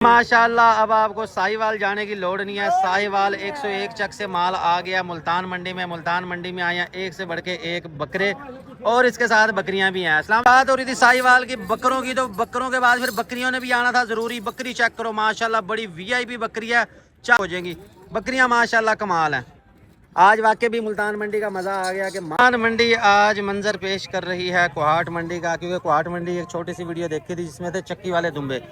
माशाल्लाह अब आपको साहिवाल जाने की लोड़ नहीं है। साहिवाल 101 चक से माल आ गया मुल्तान मंडी में। मुल्तान मंडी में आया एक से बढ़ के एक बकरे और इसके साथ बकरियां भी हैं। अस्सलाम बात हो रही थी साहिवाल की बकरों की, तो बकरों के बाद फिर बकरियों ने भी आना था जरूरी। बकरी चेक करो माशाल्लाह, बड़ी वीआईपी बकरी है, चार हो जाएंगी बकरियां माशाल्लाह, कमाल है। आज वाकई भी मुल्तान मंडी का मज़ा आ गया कि मुल्तान मंडी आज मंजर पेश कर रही है कोहाट मंडी का। क्योंकि कोहाट मंडी एक छोटी सी वीडियो देखी थी जिसमें थे चक्की वाले दुम्बे।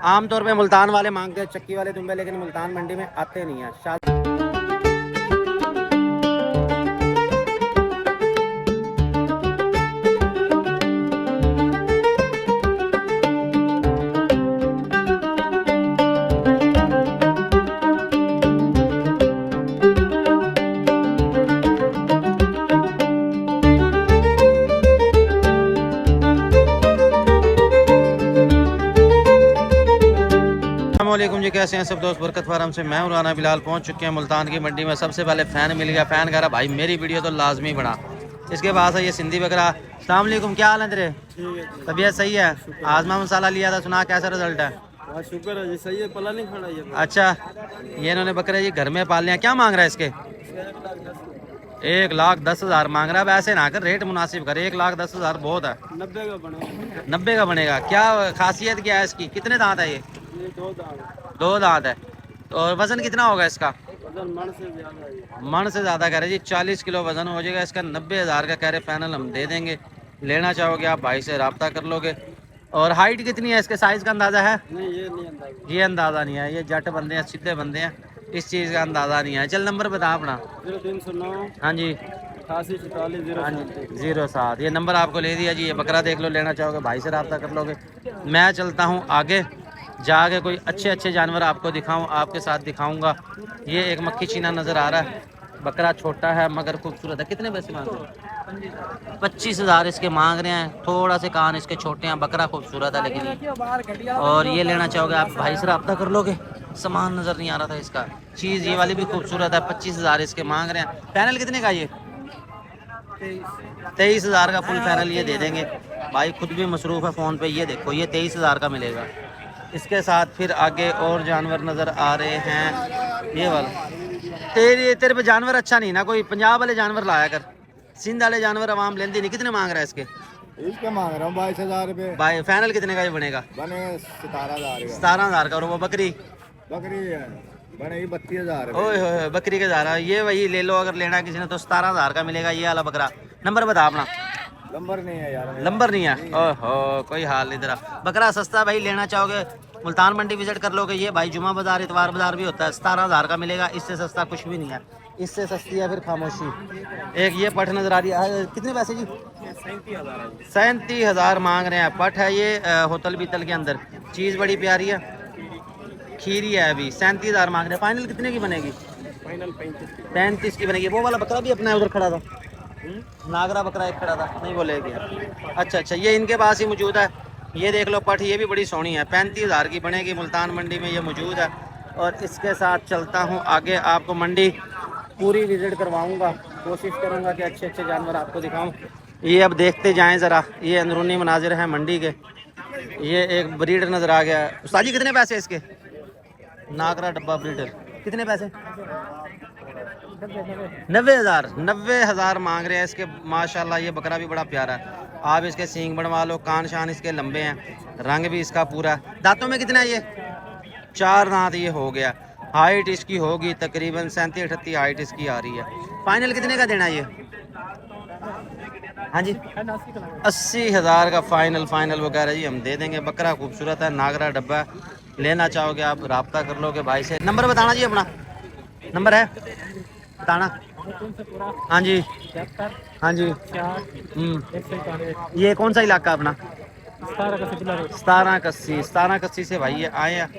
आमतौर पे मुल्तान वाले मांगते हैं चक्की वाले दुम्बे, लेकिन मुल्तान मंडी में आते नहीं है। अस्सलामुअलैकुम जी, कैसे हैं सब दोस्त। बरकत फार्म से मैं राना बिलाल पहुंच चुके हैं मुल्तान की मंडी में। सबसे पहले फ़ैन मिल गया। फ़ैन कह रहा भाई मेरी वीडियो तो लाजमी बना। इसके बाद है ये सिंधी बकरा। अस्सलाम वालेकुम, क्या हाल है तेरे? तबीयत सही है? आजमा मसाला लिया था, सुना कैसा रिजल्ट है? शुक्र है जी, सही है, पला नहीं खड़ा ये। अच्छा, ये इन्होंने बकरे जी घर में पाल लिया। क्या मांग रहा है इसके? 1,10,000 मांग रहा है। वैसे ना कर, रेट मुनासिब कर। 1,10,000 बहुत है। 90 का बनेगा। 90 का बनेगा। क्या खासियत क्या है इसकी? कितने दांत है ये? दो दांत है। और वजन कितना होगा इसका? वजन मन से ज़्यादा कह रहे जी, 40 किलो वजन हो जाएगा इसका। 90,000 का कह रहे, फाइनल हम दे देंगे। लेना चाहोगे आप भाई से रब्ता कर लोगे। और हाइट कितनी है इसके? साइज़ का अंदाज़ा है? नहीं, ये नहीं अंदाजा। ये अंदाज़ा नहीं है। ये जट बंदे हैं, सीधे बंदे हैं, इस चीज़ का अंदाज़ा नहीं है। चल नंबर बता अपना। 0309 हाँ जी, 88 44 हाँ जी 07। ये नंबर आपको ले दिया जी। ये बकरा देख लो, लेना चाहोगे भाई से रब्ता कर लोगे। मैं चलता हूँ आगे, जाके कोई अच्छे अच्छे जानवर आपको दिखाऊं, आपके साथ दिखाऊंगा। ये एक मक्खी चीना नज़र आ रहा है। बकरा छोटा है मगर खूबसूरत है। कितने पैसे मांग रहे हैं? 25,000 इसके मांग रहे हैं। थोड़ा से कान इसके छोटे हैं, बकरा खूबसूरत है लेकिन और ये लेना चाहोगे आप भाई से रब्ता कर लोगे। सामान नज़र नहीं आ रहा था इसका। चीज़ ये वाली भी खूबसूरत है। 25,000 इसके मांग रहे हैं। पैनल कितने का? ये 23,000 का फुल पैनल ये दे देंगे। भाई खुद भी मसरूफ़ है फ़ोन पे। ये देखो, ये 23,000 का मिलेगा। इसके साथ फिर आगे और जानवर नज़र आ रहे हैं। ये वाला तेरे पे जानवर अच्छा नहीं ना कोई? पंजाब वाले जानवर लाया कर, सिंध वाले जानवर आवाम लेंदी नहीं। कितने मांग रहा है इसके? इसका मांग रहा हूँ 22,000 रुपये। भाई फाइनल कितने का ये बनेगा? बनेगा 17,000 का। 17,000 का। और वो बकरी बनेगी 32,000। ओए बकरी के ज़ारा ये वही ले लो, अगर लेना किसी ने तो 17,000 का मिलेगा ये वाला बकरा। नंबर बता अपना। नंबर नहीं है यार, नंबर नहीं है? ओहो, कोई हाल नहीं तेरा। बकरा सस्ता भाई, लेना चाहोगे मुल्तान मंडी विजिट कर लोगे। ये भाई जुमा बाजार इतवार बाजार भी होता है। 17,000 का मिलेगा। इससे सस्ता कुछ भी नहीं है। इससे सस्ती है फिर खामोशी। एक ये पठ नजर आ रही है। कितने पैसे जी? 37,000 मांग रहे हैं। पठ है ये, होटल बीतल के अंदर। चीज़ बड़ी प्यारी है, खीरी है। अभी 37,000 मांग रहे हैं। फाइनल कितने की बनेगी? फाइनल 35 की बनेगी। वो वाला बकरा भी अपना उधर खड़ा था, नागरा बकरा एक खड़ा था, नहीं बोलेगी। अच्छा, ये इनके पास ही मौजूद है। ये देख लो पठ, ये भी बड़ी सोहनी है। 35,000 की बनेगी। मुल्तान मंडी में ये मौजूद है। और इसके साथ चलता हूँ आगे, आपको मंडी पूरी विजिट करवाऊँगा। कोशिश करूँगा कि अच्छे अच्छे जानवर आपको दिखाऊँ। ये अब देखते जाएँ ज़रा। ये अंदरूनी मनाजिर हैं मंडी के। ये एक ब्रीडर नज़र आ गया। उस्ताद जी कितने पैसे इसके? नागरा डब्बा ब्रीडर कितने पैसे? 90,000 मांग रहे हैं इसके। माशाल्लाह ये बकरा भी बड़ा प्यारा है। आप इसके सींग बनवा लो, कान शान इसके लंबे हैं, रंग भी इसका पूरा है। दांतों में कितना है ये? 4 दांत ये हो गया। हाइट इसकी होगी तकरीबन 37-38 हाइट इसकी आ रही है। फाइनल कितने का देना ये? हाँ जी 80,000 का फाइनल वगैरह जी हम दे देंगे। बकरा खूबसूरत है, नागरा डब्बा। लेना चाहोगे आप रब्ता कर लोगे भाई से। नंबर बताना जी अपना। नंबर है बताना। हाँ जी, हाँ जी। ये कौन सा इलाका अपना? 17 से भाई ये आए हैं।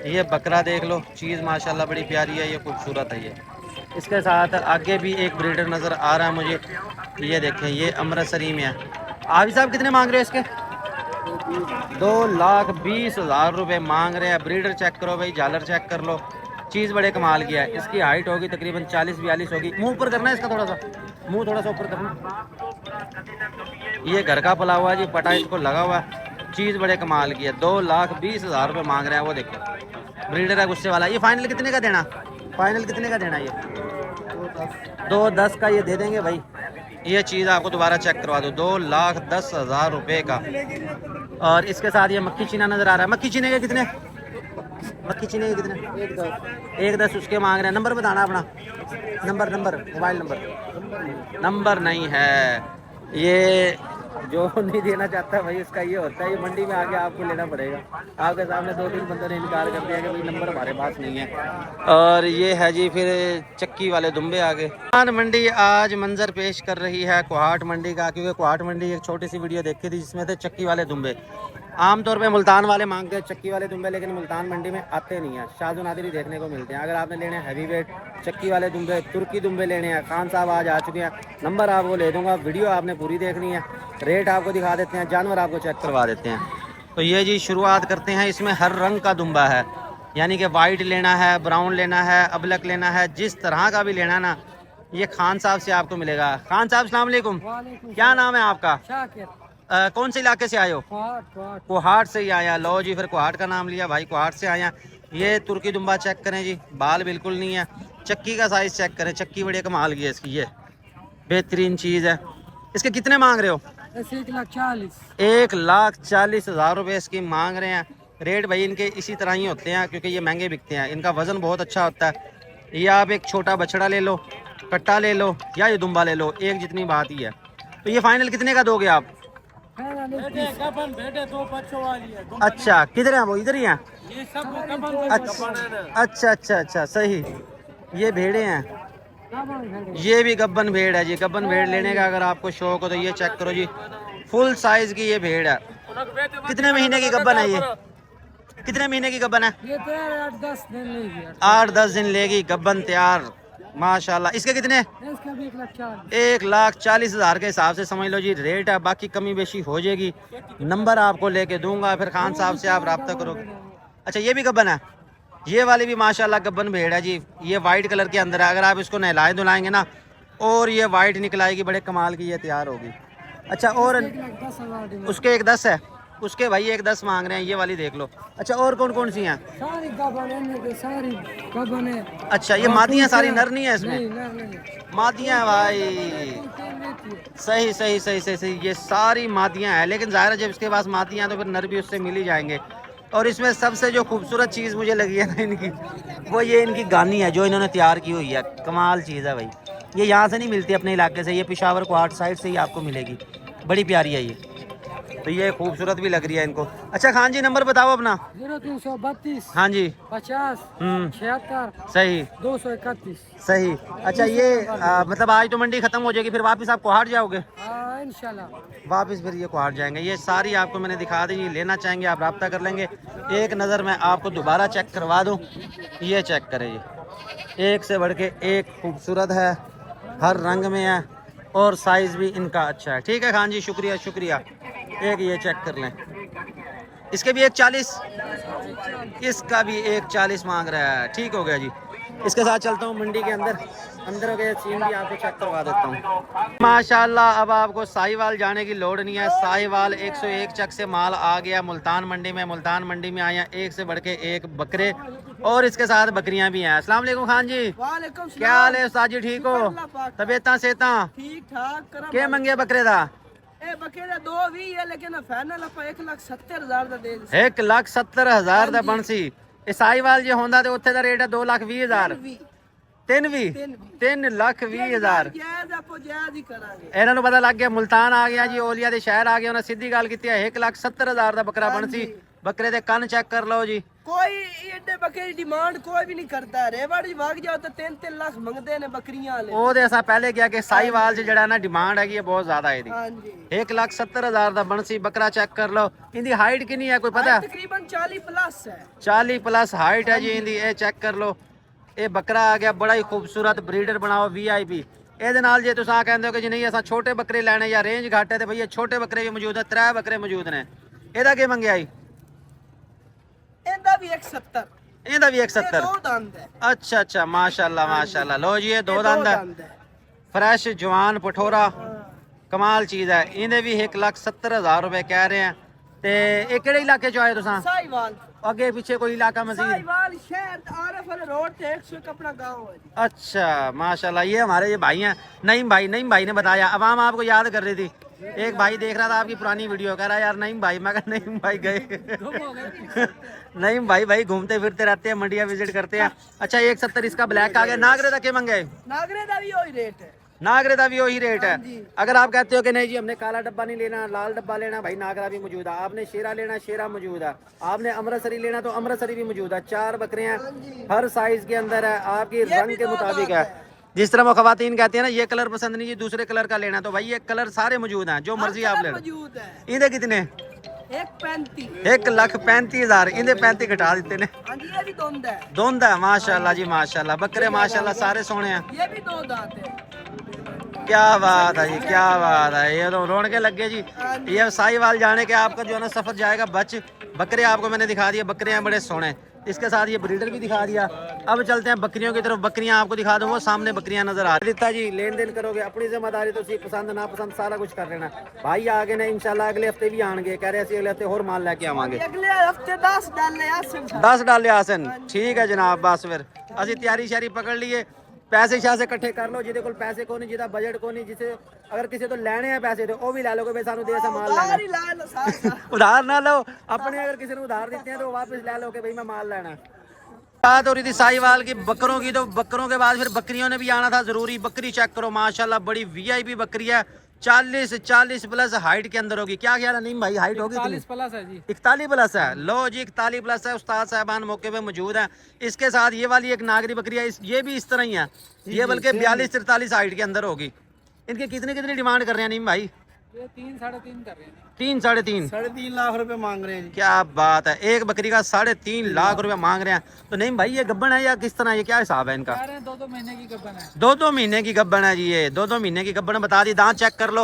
ये बकरा देख लो, चीज़ माशाल्लाह बड़ी प्यारी है, ये खूबसूरत है। ये इसके साथ आगे भी एक ब्रीडर नज़र आ रहा है मुझे। ये देखें, ये अमृतसरी में है। आबिद साहब कितने मांग रहे हो इसके? 2,20,000 रुपये मांग रहे हैं। ब्रीडर चेक करो भाई, झालर चेक कर लो। चीज़ बड़े कमाल की है। इसकी हाइट होगी तकरीबन 40-42 होगी। मुंह ऊपर करना है इसका, थोड़ा सा मुंह थोड़ा सा ऊपर करना। ये घर का पला हुआ है जी, पटा इसको लगा हुआ है। चीज़ बड़े कमाल की है। 2,20,000 रुपये मांग रहे हैं। वो देखो ब्रीडर है गुस्से वाला। ये फाइनल कितने का देना? फाइनल कितने का देना? ये 2,10 का ये दे देंगे भाई। ये चीज़ आपको दोबारा चेक करवा दो, 2,10,000 रुपये का। और इसके साथ ये मक्खी चीना नज़र आ रहा है। मक्खी चीने के कितने? मक्खी चीने के कितने? 1,10 उसके मांग रहे हैं। नंबर बताना अपना, नंबर मोबाइल नंबर नहीं है। ये जो नहीं देना चाहता भाई उसका ये होता है, ये मंडी में आके आपको लेना पड़ेगा। आपके सामने 2-3 बंदों ने इनकार कर दिया कि भाई नंबर हमारे पास नहीं है। और ये है जी फिर चक्की वाले दुम्बे आगे। मंडी आज मंजर पेश कर रही है कोहाट मंडी का, क्योंकि कोहाट मंडी एक छोटी सी वीडियो देखी थी जिसमें थे चक्की वाले दुम्बे। आमतौर पे मुल्तान वाले मांगते हैं चक्की वाले दुम्बे, लेकिन मुल्तान मंडी में आते नहीं हैं, शाजो नादिर देखने को मिलते हैं। अगर आपने लेने हैवी वेट चक्की वाले दुम्बे, तुर्की दुम्बे लेने हैं, खान साहब आज आ चुके हैं, नंबर आपको ले दूंगा। वीडियो आपने पूरी देखनी है, रेट आपको दिखा देते हैं, जानवर आपको चेक करवा देते हैं। तो ये जी शुरुआत करते हैं। इसमें हर रंग का दुम्बा है, यानी कि वाइट लेना है, ब्राउन लेना है, अबलक लेना है, जिस तरह का भी लेना ना, ये खान साहब से आपको मिलेगा। खान साहब अस्सलाम वालेकुम, क्या नाम है आपका? कौन से इलाके से आए हो? कोहाट से ही आया। लो जी फिर कोहाट का नाम लिया भाई, कोहाट से आया। ये तुर्की दुम्बा चेक करें जी, बाल बिल्कुल नहीं है। चक्की का साइज चेक करें, चक्की बड़ी कमाल की है इसकी, ये बेहतरीन चीज़ है। इसके कितने मांग रहे हो? 1,40,000 रुपये इसकी मांग रहे हैं। रेट भाई इनके इसी तरह ही होते हैं, क्योंकि ये महंगे बिकते हैं। इनका वज़न बहुत अच्छा होता है। ये आप एक छोटा बछड़ा ले लो, कट्टा ले लो, या ये दुम्बा ले लो, एक जितनी बात ही है। तो ये फाइनल कितने का दोगे आप? अच्छा किधर है वो? इधर ही हैं। अच्छा सही। ये भेड़े हैं, ये भी गब्बन भेड़ है जी। गब्बन भेड़ लेने का अगर आपको शौक हो तो ये चेक करो जी, फुल साइज की ये भेड़ है। कितने महीने की गब्बन है ये? कितने महीने की गब्बन है? ये तो 8-10 दिन लेगी गब्बन तैयार माशाल्लाह। इसके कितने? इसका भी 1,40,000। 1,40,000 के हिसाब से समझ लो जी रेट है। बाकी कमी बेशी हो जाएगी। नंबर आपको लेके दूंगा, फिर खान साहब से आप रब्ता करोगे। अच्छा ये भी गब्बन है? ये वाली भी माशाल्लाह गब्बन भेड़ है जी। ये वाइट कलर के अंदर है। अगर आप इसको नहलाए धुलाएंगे ना, और ये वाइट निकल आएगी, बड़े कमाल की ये तैयार होगी। अच्छा और उसके 1,10 है? उसके भाई 1,10 मांग रहे हैं। ये वाली देख लो। अच्छा और कौन कौन सी हैं? सारी गबन है, सारी गबन है। अच्छा ये मादियाँ सारी, नर नहीं है इसमें? नहीं। मादियाँ भाई, सही। ये सारी मादियाँ हैं, लेकिन ज़ाहिर है जब इसके पास मादियाँ तो फिर नर भी उससे मिल ही जाएंगे। और इसमें सबसे जो खूबसूरत चीज़ मुझे लगी है ना इनकी, वो ये इनकी गानी है जो इन्होंने तैयार की हुई है। कमाल चीज़ है भाई। ये यहाँ से नहीं मिलती अपने इलाके से, ये पेशावर कोहाट साइड से ही आपको मिलेगी। बड़ी प्यारी है ये। तो ये खूबसूरत भी लग रही है इनको। अच्छा खान जी नंबर बताओ अपना। 0332 हाँ जी 50 76 सही 231 सही। अच्छा ये मतलब आज तो मंडी खत्म हो जाएगी, फिर वापस आप कोहाट जाओगे? इंशाल्लाह वापस फिर ये कोहाट जाएंगे। ये सारी आपको मैंने दिखा दी। ये लेना चाहेंगे आप रब्ता कर लेंगे। एक नज़र मैं आपको दोबारा चेक करवा दूँ। ये चेक करें जी, एक से बढ़ के एक खूबसूरत है, हर रंग में है, और साइज़ भी इनका अच्छा है। ठीक है खान जी, शुक्रिया। एक ये चेक कर लें। इसके भी 1,40, इसका भी 1,40 मांग रहा है। ठीक हो गया जी। इसके साथ चलता हूँ मंडी के अंदर के सीन भी आपको चेक करवा देता हूँ। माशाल्लाह अब आपको साहिवाल जाने की लोड़ नहीं है। साहिवाल 101 चक से माल आ गया मुल्तान मंडी में। मुल्तान मंडी में आया एक से बढ़ के एक बकरे, और इसके साथ बकरियां भी हैं। अस्सलाम वालेकुम खान जी, क्या हाल है? उस्ताद जी ठीक हो? तबीयत सेहता ठीक ठाक। के मंगे बकरे दा? ए बकरे 2 भी है, लेकिन फाइनल ਆਪਾਂ 1,70,000 ਦਾ ਦੇ 1,70,000 ਦਾ ਬਣਸੀ। ਇਹ ਸਾਈਵਾਲ ਜੇ ਹੁੰਦਾ ਤੇ ਉੱਥੇ ਦਾ ਰੇਟ ਹੈ 2,20,000। 3,20,000 ਜਾਇਜ਼ ਆਪੋ ਜਾਇਜ਼ ਹੀ ਕਰਾਂਗੇ। ਇਹਨਾਂ ਨੂੰ ਪਤਾ ਲੱਗ ਗਿਆ ਮੁਲਤਾਨ ਆ ਗਿਆ ਜੀ, ਓਲੀਆ ਦੇ ਸ਼ਹਿਰ ਆ ਗਿਆ। ਉਹਨਾਂ ਸਿੱਧੀ ਗੱਲ ਕੀਤੀ ਹੈ 1,70,000 ਦਾ ਬੱਕਰਾ ਬਣਸੀ। ਬੱਕਰੇ ਦੇ ਕੰਨ ਚੈੱਕ ਕਰ ਲਓ ਜੀ। ਕੋਈ ਏਡੇ ਬੱਕਰੇ ਦੀ ਡਿਮਾਂਡ ਕੋਈ ਵੀ ਨਹੀਂ ਕਰਦਾ। ਰੇਵੜ ਜੀ ਵਗ ਜਾਓ ਤਾਂ 3-3 ਲੱਖ ਮੰਗਦੇ ਨੇ ਬੱਕਰੀਆਂ ਵਾਲੇ। ਉਹਦੇ ਅਸਾਂ ਪਹਿਲੇ ਕਿਹਾ ਕਿ ਸਾਈਵਾਲ 'ਚ ਜਿਹੜਾ ਨਾ ਡਿਮਾਂਡ ਹੈਗੀ ਹੈ ਬਹੁਤ ਜ਼ਿਆਦਾ ਇਹਦੀ। ਹਾਂਜੀ 1,70,000 ਦਾ ਬਣਸੀ ਬੱਕਰਾ ਚੈੱਕ ਕਰ ਲਓ। ਇਹਦੀ ਹਾਈਟ ਕਿੰਨੀ ਹੈ ਕੋਈ ਪਤਾ? ਤਕਰੀਬਨ 40 ਪਲੱਸ ਹੈ। 40 ਪਲੱਸ ਹਾਈਟ ਹੈ ਜੀ ਇਹਦੀ। ਇਹ ਚੈੱਕ ਕਰ ਲਓ। ਇਹ ਬੱਕਰਾ ਆ ਗਿਆ ਬੜਾ ਹੀ ਖੂਬਸੂਰਤ। ਬਰੀਡਰ ਬਣਾਓ VIP। ਇਹਦੇ ਨਾਲ ਜੇ ਤੁਸੀਂ ਕਹਿੰਦੇ ਹੋ ਕਿ ਜੀ ਨਹੀਂ ਅਸਾਂ ਛੋਟੇ ਬੱਕਰੇ ਲੈਣੇ ਜਾਂ ਰੇਂਜ ਘੱਟ ਹੈ, ਤੇ ਭਈ ਇਹ ਛੋਟੇ ਬੱਕਰੇ ਵੀ ਮੌਜੂਦ ਹੈ। 3 ਬੱਕਰੇ ਮੌਜੂਦ ਨੇ। ਇਹਦਾ ਕੀ ਮੰਗਿਆ ਜੀ? ਇਹਦਾ ਵੀ 170। ਇਹਦਾ ਵੀ 170। ਦੋ ਦੰਦ ਹੈ। ਅੱਛਾ ਮਾਸ਼ਾਅੱਲਾ। लो जी ये 2 दंद है, फ्रेश जवान पठोरा, कमाल चीज़ है। इन्हें भी 1,70,000 रुपए कह रहे हैं। ते ਇਹ ਕਿਹੜੇ ਇਲਾਕੇ ਚੋਂ ਆਏ ਤੁਸੀਂ साहिवाल ਅੱਗੇ ਪਿੱਛੇ ਕੋਈ ਇਲਾका मजीद साहिवाल शहर आरफ वाले रोड से 101 अपना गांव है जी। अच्छा माशाल्लाह ये हमारे ये भाई हैं नईम भाई ने बताया अब हम आपको याद कर रही थी एक भाई देख रहा था आपकी पुरानी वीडियो कह रहा यार नईम भाई मैं कहा नईम भाई गए नईम भाई घूमते फिरते रहते हैं मंडिया विजिट करते हैं अच्छा 170 इसका ब्लैक आ गया नागरे तक के मंगे नागरे का भी वही रेट है नागरे का भी वही रेट है जी। अगर आप कहते हो कि नहीं जी हमने काला डब्बा नहीं लेना लाल डब्बा लेना भाई नागरा भी मौजूद है आपने शेरा लेना शेरा मौजूद है आपने अमृतसरी लेना तो अमृतसरी भी मौजूद है 4 बकरे हैं हर साइज के अंदर है आपकी रंग के मुताबिक है जिस तरह वो खवातीन कहती है ना ये कलर पसंद नहीं जी दूसरे कलर का लेना तो भाई ये कलर सारे मौजूद हैं जो मर्जी आप ले लो मौजूद है इन्हें कितने 135 1,35,000 इन्हें 35 घटा देते ने हाँ जी ये भी दोंद है दोंदा है माशाल्लाह जी माशाल्लाह बकरे माशाल्लाह सारे सोने हैं ये भी 2 दांत है क्या बात है जी क्या बात है ये तो रौनके लग गए जी ये साहिवाल जाने के आपका जो है ना सफर जाएगा बकरे आपको मैंने दिखा दिया बकरे हैं बड़े सोने इसके साथ ये ब्रीडर भी दिखा दिया अब चलते हैं बकरियों की तरफ बकरियां आपको दिखा दूं वो सामने बकरियां नजर आ रही है जी लेन देन करोगे अपनी जिम्मेदारी तो सी पसंद ना पसंद सारा कुछ कर लेना भाई आगे ना इंशाल्लाह अगले हफ्ते भी आएंगे कह रहे हैं अगले हफ्ते और माल लेके आवांगे अगले हफ्ते 10 डाले आसन 10 डाले आसन ठीक है जनाब बस फिर असि तैयारी शारी पकड़ लिए पैसे शासे इकट्ठे कर लो जिहदे कोल पैसे को नहीं जिहदा बजट को नहीं जिसे अगर किसी तो लेने हैं पैसे तो वो भी ला लोगे भाई सानू दे सा माल उधार लेना ही ला लो साथ उधार ना लो अपने अगर किसी ने उधार देते हैं तो वापस ले लो कि भाई मैं माल लेना बात हो रही थी साहिवाल की बकरों की तो बकरों के बाद फिर बकरियों ने भी आना था जरूरी बकरी चेक करो माशाल्लाह बड़ी वीआईपी बकरी है 40 प्लस हाइट के अंदर होगी क्या ख्याल है नहीं भाई हाइट होगी 41 प्लस है जी 41 प्लस है लो जी 41 प्लस है उस्ताद साहबान मौके पे मौजूद है इसके साथ ये वाली एक नागरी बकरी है ये भी इस तरह ही है ये बल्कि 42-43 हाइट के अंदर होगी इनके कितने डिमांड कर रहे हैं नीम भाई ये 3-3.5 कर रहे हैं 3-3.5 3.5 लाख रुपए मांग रहे हैं जी क्या बात है एक बकरी का 3.5 लाख रुपया मांग रहे हैं तो नहीं भाई ये गब्बन है या किस तरह ये क्या हिसाब है इनका कह रहे हैं 2-2 महीने की गब्बन है 2-2 महीने की गब्बन है जी ये 2-2 महीने की गब्बन बता दी दांत चेक कर लो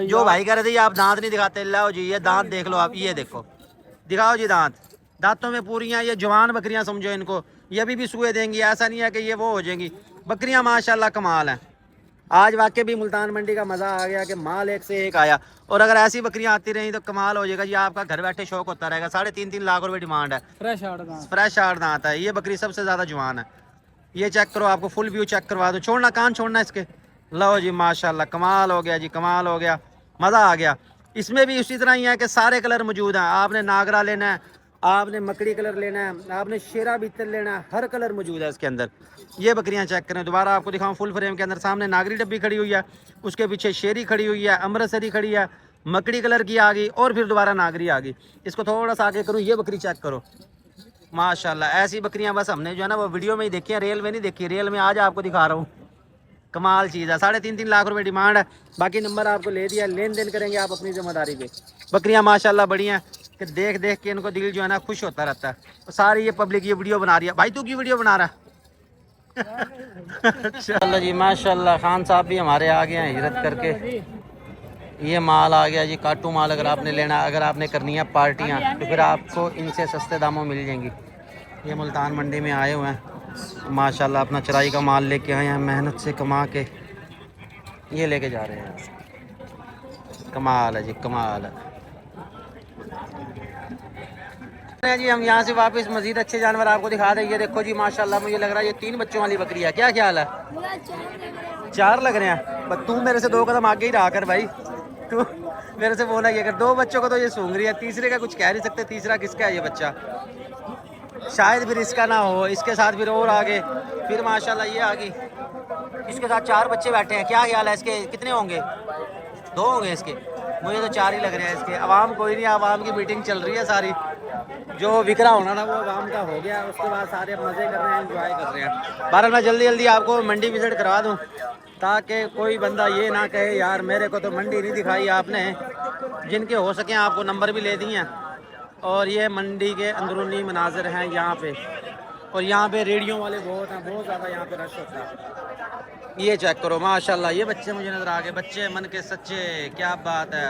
जो भाई कह रहे थे आप दांत नहीं दिखाते लाओ जी ये दांत देख लो आप ये देखो दिखाओ जी दांतों में पूरी हैं ये जवान बकरियां समझो इनको ये अभी भी सुए देंगी ऐसा नहीं है कि ये वो हो जाएंगी बकरियां माशाल्लाह कमाल हैं आज वाकई भी मुल्तान मंडी का मजा आ गया कि माल एक से एक आया और अगर ऐसी बकरियां आती रही तो कमाल हो जाएगा जी आपका घर बैठे शौक होता रहेगा 3.5 लाख रुपए डिमांड है फ्रेश आड़ दांत है ये बकरी सबसे ज्यादा जवान है ये चेक करो आपको फुल व्यू चेक करवा दो छोड़ना कान छोड़ना इसके लो जी माशाल्लाह कमाल हो गया जी कमाल हो गया मजा आ गया इसमें भी उसी तरह ही है कि सारे कलर मौजूद हैं आपने नागरा लेना है आपने मकड़ी कलर लेना है आपने शेरा बीतर लेना है हर कलर मौजूद है इसके अंदर ये बकरियां चेक करें दोबारा आपको दिखाऊं फुल फ्रेम के अंदर सामने नागरी डब्बी खड़ी हुई है उसके पीछे शेरी खड़ी हुई है अमृतसरी खड़ी है मकड़ी कलर की आ गई और फिर दोबारा नागरी आ गई इसको थोड़ा सा आगे करूँ ये बकरी चेक करो माशाल्लाह ऐसी बकरियां बस हमने जो है ना वो वीडियो में ही देखी है रियल में नहीं देखी रियल में आज आपको दिखा रहा हूँ कमाल चीज़ है 3.5 लाख रुपए डिमांड है बाकी नंबर आपको ले दिया लेन देन करेंगे आप अपनी जिम्मेदारी पे बकरियां माशाल्लाह बड़ी हैं कि देख देख के इनको दिल जो है ना खुश होता रहता है सारी ये पब्लिक ये वीडियो बना रही है भाई तू की वीडियो बना रहा चलो जी माशाल्लाह खान साहब भी हमारे आ गए हैं हिजरत करके ये माल आ गया जी काटू माल अगर आपने लेना अगर आपने करनी है पार्टियाँ तो फिर आपको इनसे सस्ते दामों मिल जाएंगी ये मुल्तान मंडी में आए हुए हैं माशाल्लाह अपना चराई का माल लेके आए हैं मेहनत से कमा के ये लेके जा रहे हैं कमाल है जी कमाल है जी हम यहाँ से वापस मजीद अच्छे जानवर आपको दिखा दें ये देखो जी माशाल्लाह मुझे लग रहा है ये 3 बच्चों वाली बकरी है क्या ख्याल है 4 लग रहे हैं पर तू मेरे से 2 कदम आगे ही रहा कर भाई तू मेरे से बोला कि अगर 2 बच्चों को तो ये सूंघ रही है तीसरे का कुछ कह नहीं सकते तीसरा किसका है ये बच्चा शायद फिर इसका ना हो इसके साथ फिर और आगे फिर माशाल्लाह ये आ गई इसके साथ 4 बच्चे बैठे हैं क्या ख्याल है इसके कितने होंगे 2 होंगे इसके मुझे तो 4 ही लग रहे हैं इसके अवाम कोई नहीं अवाम की मीटिंग चल रही है सारी जो विकरा होना था वो अवाम का हो गया उसके बाद सारे मज़े कर रहे हैं एंजॉय कर रहे हैं बारह मैं जल्दी जल्दी आपको मंडी विजिट करवा दूँ ताकि कोई बंदा ये ना कहे यार मेरे को तो मंडी नहीं दिखाई आपने जिनके हो सके आपको नंबर भी ले दिए हैं और ये मंडी के अंदरूनी मनाजिर हैं यहाँ पे और यहाँ पे रेडियो वाले बहुत हैं बहुत ज़्यादा यहाँ पे रश होता है ये चेक करो माशाल्लाह ये बच्चे मुझे नज़र आ गए बच्चे मन के सच्चे क्या बात है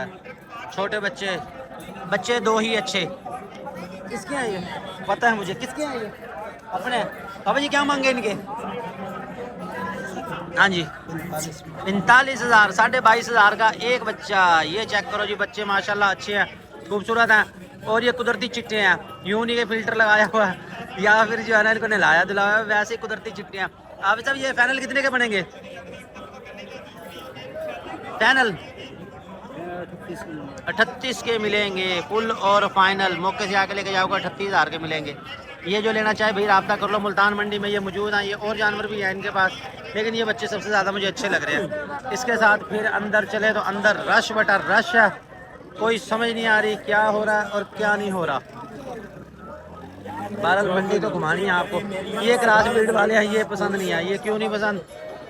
छोटे बच्चे 2 ही अच्छे किसके हैं ये पता है मुझे किसके हैं ये अपने अब ये क्या मांगे इनके हाँ जी 45,000 22,500 का एक बच्चा ये चेक करो जी बच्चे माशाल्लाह अच्छे हैं खूबसूरत हैं और ये कुदरती चिट्टे हैं, यूं नहीं के फिल्टर लगाया हुआ है या फिर जो है ना इनको नहलाया धुलाया, वैसे ही कुदरती चिट्टे हैं। आप साहब ये फाइनल कितने के बनेंगे? फाइनल 38 के मिलेंगे फुल और फाइनल। मौके से आके लेके जाओगे 38,000 के मिलेंगे। ये जो लेना चाहे भाई रब्ता कर लो, मुल्तान मंडी में ये मौजूद हैं। ये और जानवर भी हैं इनके पास, लेकिन ये बच्चे सबसे ज़्यादा मुझे अच्छे लग रहे हैं। इसके साथ फिर अंदर चले तो अंदर रश बटा रश है, कोई समझ नहीं आ रही क्या हो रहा है और क्या नहीं हो रहा। बहरहाल मंडी तो घुमानी है आपको। ये क्रॉस ब्रीड वाले हैं, ये पसंद नहीं है। ये क्यों नहीं पसंद?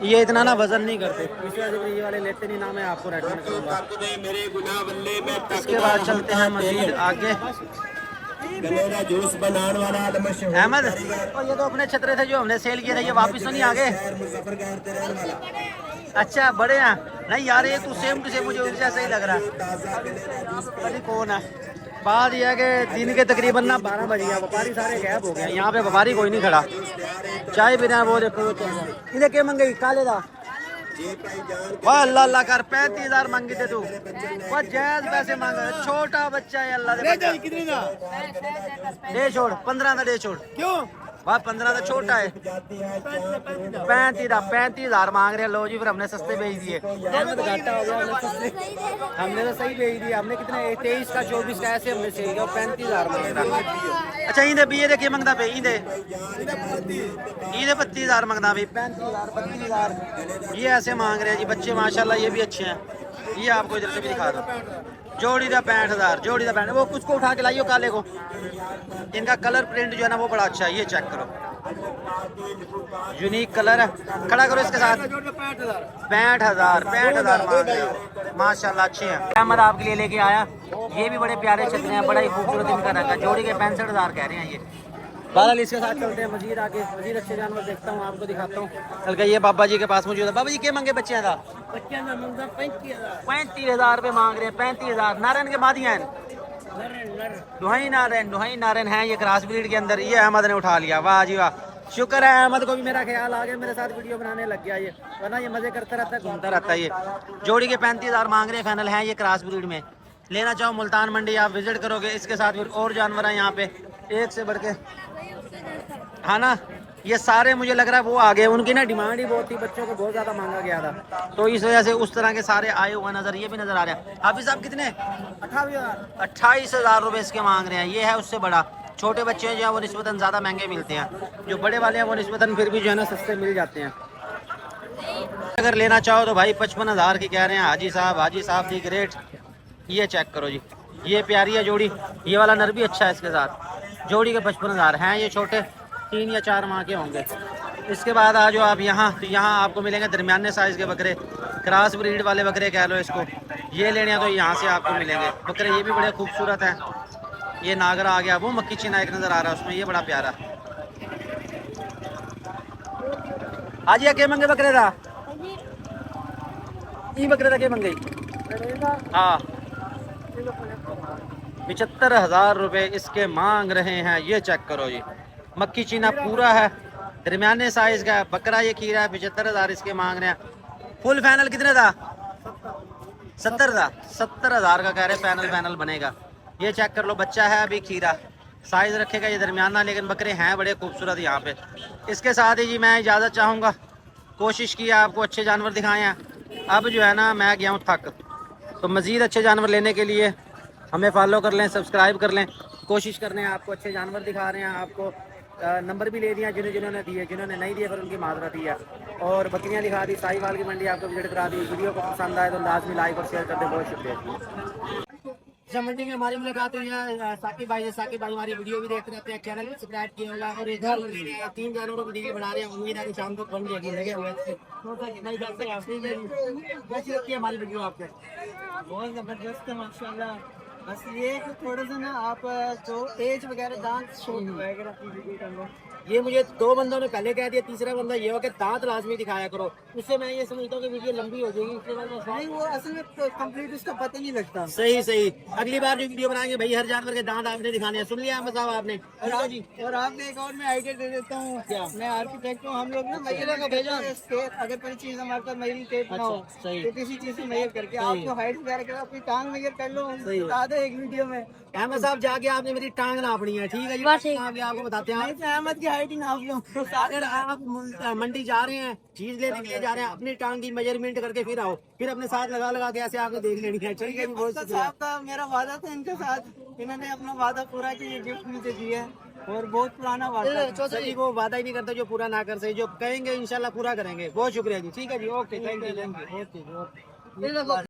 ये इतना ना वजन नहीं करते, इस वजह से ये वाले लेते नहीं ना। मैं आपको रेकमेंड करूँगा। इसके बाद चलते हैं मजीद आगे। जूस बनाने वाला अहमद, और ये तो अपने छतरे थे जो हमने सेल किए थे, ये वापस तो नहीं आ गए? अच्छा बड़े हैं। नहीं यार ये तो सेम टू सेम मुझे उस जैसा ही लग रहा है। अरे कौन है? बात यह है कि दिन के तकरीबन ना 12 बज गया, व्यापारी सारे गैप हो गए। यहाँ पे व्यापारी कोई नहीं खड़ा, चाय बिना वो देखो। इन्हें क्या मंगे काले दा? वाह अल्लाह अल्लाह कर, 35,000 मांगी थे तू। वाह जायज पैसे मांग, छोटा बच्चा है अल्लाह दे। कितने का? दे छोड़ 15 का, दे छोड़। क्यों? वाह 15 का छोटा है। 35,000 मांग रहे हैं। लो जी फिर हमने सस्ते बेच दिए। घाटा हो गया, हमने तो सही बेच दिया। हमने कितने 23 का 24 का ऐसे हमने सेल किया, 35,000 मांग रहा। अच्छा इधे भी ये देखिए मंगता पे इधे 32,000 मंगता भाई, 35,000 32,000 ये ऐसे मांग रहे हैं जी बच्चे। माशाल्लाह ये भी अच्छे हैं। ये आपको इधर से भी दिखा दो। जोड़ी का 65,000, जोड़ी का 65। वो कुछ को उठा के लाइयो काले को। इनका कलर प्रिंट जो है ना वो बड़ा अच्छा है, ये चेक करो, यूनिक कलर है। खड़ा करो इसके साथ। 65,000 मांग रहे हो। माशाल्लाह अच्छे हैं। अहमद आपके लिए लेके आया, ये भी बड़े प्यारे छतरे हैं, बड़ा ही खूबसूरत इनका रंग है। जोड़ी के 65,000 कह रहे हैं ये। बहरहाल इसके साथ चलते हैं मजीद आगे, मजीद अच्छे जानवर देखता हूँ, आपको दिखाता हूँ। कल ये बाबा जी के पास मौजूद है। बाबा जी क्या मंगे बच्चे का? 35,000 रुपये मांग रहे हैं। 35,000 नारायण के मादिया हैं, दुहाई नारायण हैं ये क्रॉस ब्रीड के अंदर। ये अहमद ने उठा लिया, वाह जी वाह। शुक्र है अहमद को भी मेरा ख्याल आ गया, मेरे साथ वीडियो बनाने लग गया ये, वरना ये मजे करता रहता है, घूमता रहता है। ये जोड़ी के 35,000 मांग रहे हैं, फाइनल है ये क्रॉस ब्रीड में। लेना चाहो मुल्तान मंडी आप विजिट करोगे। इसके साथ फिर और जानवर हैं यहाँ पे एक से बढ़ के, हाँ ना। ये सारे मुझे लग रहा है वो आ गए, उनकी ना डिमांड ही बहुत थी, बच्चों को बहुत ज़्यादा मांगा गया था, तो इस वजह से उस तरह के सारे आए हुए नज़र। ये भी नज़र आ रहा है। हाफिज़ साहब कितने? 28,000 रुपये इसके मांग रहे हैं। ये है उससे बड़ा। छोटे बच्चे जो है वो निस्बतन ज़्यादा महंगे मिलते हैं, जो बड़े वाले हैं वो निस्बतन फिर भी जो है ना सस्ते मिल जाते हैं। अगर लेना चाहो तो भाई 55,000 की कह रहे हैं हाजी साहब की ग्रेट। ये चेक करो जी, ये प्यारी है जोड़ी। ये वाला नर भी अच्छा है इसके साथ। जोड़ी के 55,000 हैं। ये छोटे 3 या 4 माह के होंगे। इसके बाद आ जाओ आप यहाँ, तो यहाँ आपको मिलेंगे दरमियाने साइज़ के बकरे, क्रॉस ब्रीड वाले बकरे कह लो इसको। ये लेने हैं तो यहाँ से आपको मिलेंगे बकरे। ये भी बड़े खूबसूरत हैं। ये नागरा आ गया, वो मक्की चीना एक नज़र आ रहा है उसमें, ये बड़ा प्यारा। आज ये क्या मंगे बकरे था? ये बकरे था क्या मंगे? हाँ 75,000 रुपये इसके मांग रहे हैं। ये चेक करो जी, मक्की चीना पूरा है, दरमियाने साइज का बकरा। ये खीरा है, 75,000 इसके मांग रहे हैं। फुल फाइनल कितने था? 70 था। 70,000 का कह रहे फाइनल बनेगा। ये चेक कर लो, बच्चा है अभी, खीरा साइज रखेगा ये दरमियाना, लेकिन बकरे हैं बड़े खूबसूरत यहाँ पे। इसके साथ ही जी मैं इजाज़त चाहूँगा। कोशिश की आपको अच्छे जानवर दिखाए हैं। अब जो है ना मैं गया हूँ थक, तो मज़ीद अच्छे जानवर लेने के लिए हमें फॉलो कर लें, सब्सक्राइब कर लें। कोशिश कर रहे हैं आपको अच्छे जानवर दिखा रहे हैं। आपको नंबर भी ले दिया जिन्होंने दिए, जिन्होंने नहीं दिए फिर उनकी माजरत ही है। और बकरियाँ दिखा दी, साहिवाल की मंडी आपको विजिट करा दी। वीडियो को पसंद आए तो लाजमी लाइक और शेयर कर दे। बहुत शुक्रिया। मंडी में हमारी मुलाकात हुई है साकिब भाई से। साकिब भाई हमारी वीडियो भी देखते रहते हैं, चैनल भी सब्सक्राइब किया होगा। और इधर 3 जानवरों को डील बना रहे हैं, उम्मीद है कि शाम को बन जाएगी, लगे हुए हैं। कैसी लगती है हमारी वीडियो आपको? बहुत ज़बरदस्त है माशाल्लाह। बस ये कि थोड़ा सा ना आप जो एज वगैरह डांस शो वगैरह की वीडियो कर लो, ये मुझे 2 बंदों ने पहले कह दिया, तीसरा बंदा ये हो कि दांत लाजमी दिखाया करो, उससे मैं ये समझता हूँ कि वीडियो लंबी हो जाएगी, इसके बाद नहीं वो असल में कंप्लीट उसका पता नहीं लगता। सही सही। अगली बार जो वीडियो बनाएंगे भाई हर जानवर के दांत आपने दिखाने हैं। सुन लिया अहमद साहब आपने? और आपने एक और मैं आइडिया दे देता हूँ, मैं आर्किटेक्ट हूँ, हम लोग ना मैयर का भेजा अगर कोई चीज हमारे पास मैयरी टेप ना हो सही। तो किसी चीज से मैयर करके आपको हाइट वगैरह कर अपनी टांग मैयर कर लो, बता दो एक वीडियो में। अहमद साहब जाके आपने मेरी टांग नापनी है, ठीक है जी? आगे आपको बताते हैं। नहीं तो अहमद की हाइट ही नाप लो। अगर आप मंडी जा रहे हैं, चीज लेने के लिए जा रहे हैं, अपनी टांग की मेजरमेंट करके फिर आओ, फिर अपने साथ लगा लगा के ऐसे आपको देख लेनी है। ठीक है जी, बहुत शुक्रिया। साहब का मेरा वादा था इनके साथ, इन्होंने अपना वादा पूरा किया, गिफ्ट मुझे दिया और बहुत पुराना वादा था। सही, वो वादा ही नहीं करता जो पूरा ना कर सके, जो कहेंगे इंशाल्लाह पूरा करेंगे। बहुत शुक्रिया जी, ठीक है जी, ओके, थैंक यू, ओके।